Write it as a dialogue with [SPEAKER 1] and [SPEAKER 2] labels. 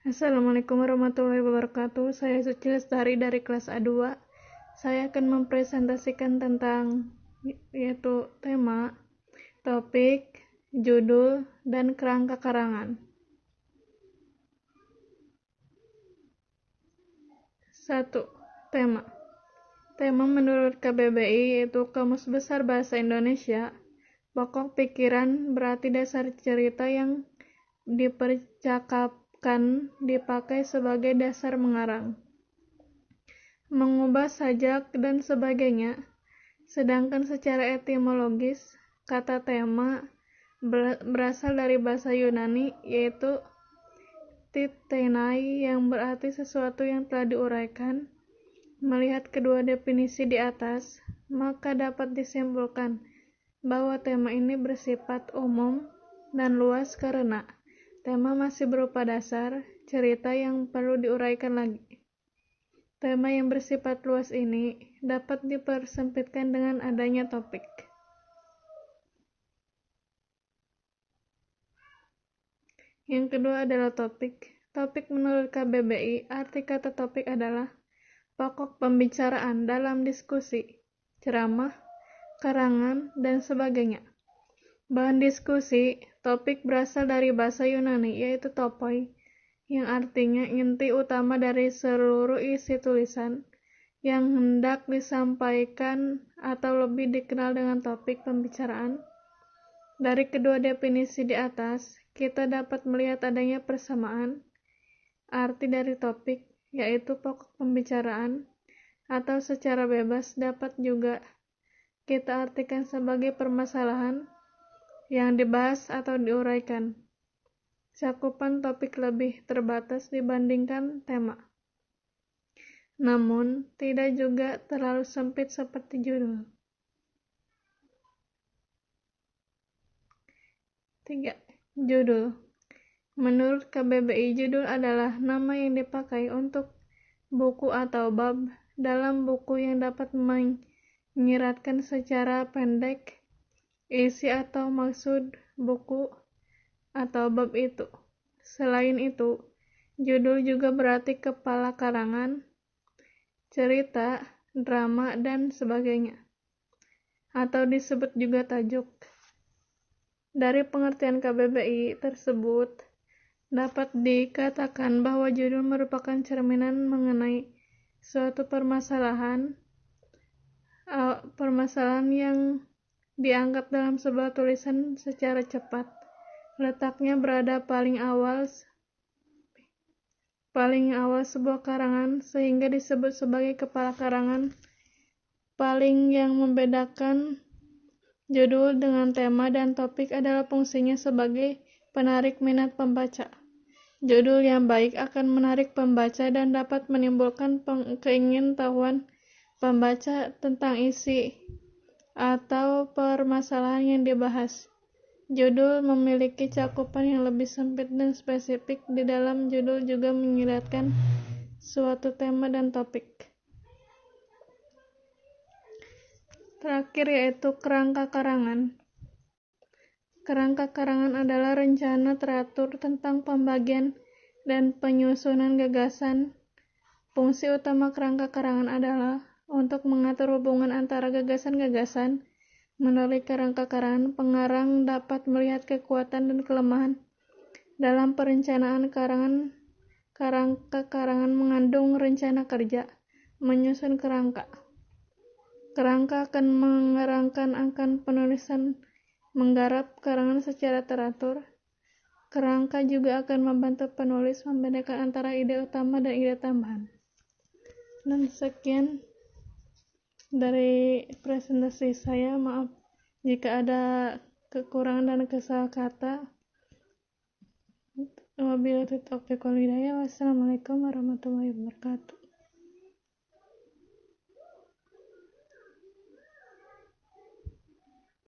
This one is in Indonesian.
[SPEAKER 1] Assalamualaikum warahmatullahi wabarakatuh. Saya Suci Lestari dari kelas A2. Saya akan mempresentasikan tentang yaitu tema, topik, judul, dan kerangka karangan. 1. Tema. Tema menurut KBBI yaitu Kamus Besar Bahasa Indonesia. Pokok pikiran berarti dasar cerita yang dipercakapkan dipakai sebagai dasar mengarang, mengubah sajak, dan sebagainya. Sedangkan secara etimologis, kata tema berasal dari bahasa Yunani yaitu titenai yang berarti sesuatu yang telah diuraikan. Melihat kedua definisi di atas, maka dapat disimpulkan bahwa tema ini bersifat umum dan luas karena tema masih berupa dasar cerita yang perlu diuraikan lagi. Tema yang bersifat luas ini dapat dipersempitkan dengan adanya topik. Yang kedua adalah topik. Topik menurut KBBI, arti kata topik adalah pokok pembicaraan dalam diskusi, ceramah, karangan, dan sebagainya. Bahan diskusi, topik berasal dari bahasa Yunani yaitu topoi, yang artinya inti utama dari seluruh isi tulisan yang hendak disampaikan atau lebih dikenal dengan topik pembicaraan. Dari kedua definisi di atas, kita dapat melihat adanya persamaan arti dari topik, yaitu pokok pembicaraan, atau secara bebas dapat juga kita artikan sebagai permasalahan yang dibahas atau diuraikan. Cakupan topik lebih terbatas dibandingkan tema, namun tidak juga terlalu sempit seperti judul. 3. Judul. Menurut KBBI, judul adalah nama yang dipakai untuk buku atau bab dalam buku yang dapat menyiratkan secara pendek isi atau maksud buku atau bab itu. Selain itu, judul juga berarti kepala karangan, cerita, drama, dan sebagainya, atau disebut juga tajuk. Dari pengertian KBBI tersebut, dapat dikatakan bahwa judul merupakan cerminan mengenai suatu permasalahan yang diangkat dalam sebuah tulisan secara cepat. Letaknya berada paling awal sebuah karangan sehingga disebut sebagai kepala karangan. Paling yang membedakan judul dengan tema dan topik adalah fungsinya sebagai penarik minat pembaca. Judul yang baik akan menarik pembaca dan dapat menimbulkan keingintahuan pembaca tentang isi atau permasalahan yang dibahas. Judul memiliki cakupan yang lebih sempit dan spesifik. Di dalam judul juga menyiratkan suatu tema dan topik. Terakhir yaitu kerangka karangan. Kerangka karangan adalah rencana teratur tentang pembagian dan penyusunan gagasan. Fungsi utama kerangka karangan adalah untuk mengatur hubungan antara gagasan-gagasan. Melalui kerangka karangan, pengarang dapat melihat kekuatan dan kelemahan dalam perencanaan karangan. Kerangka karangan mengandung rencana kerja, menyusun kerangka. Kerangka akan mengerangkan akan penulisan, menggarap karangan secara teratur. Kerangka juga akan membantu penulis membedakan antara ide utama dan ide tambahan. Dan sekian dari presentasi saya. Maaf jika ada kekurangan dan kesalahan kata. Wabillahi taufiq wal hidayah. Wassalamualaikum warahmatullahi wabarakatuh.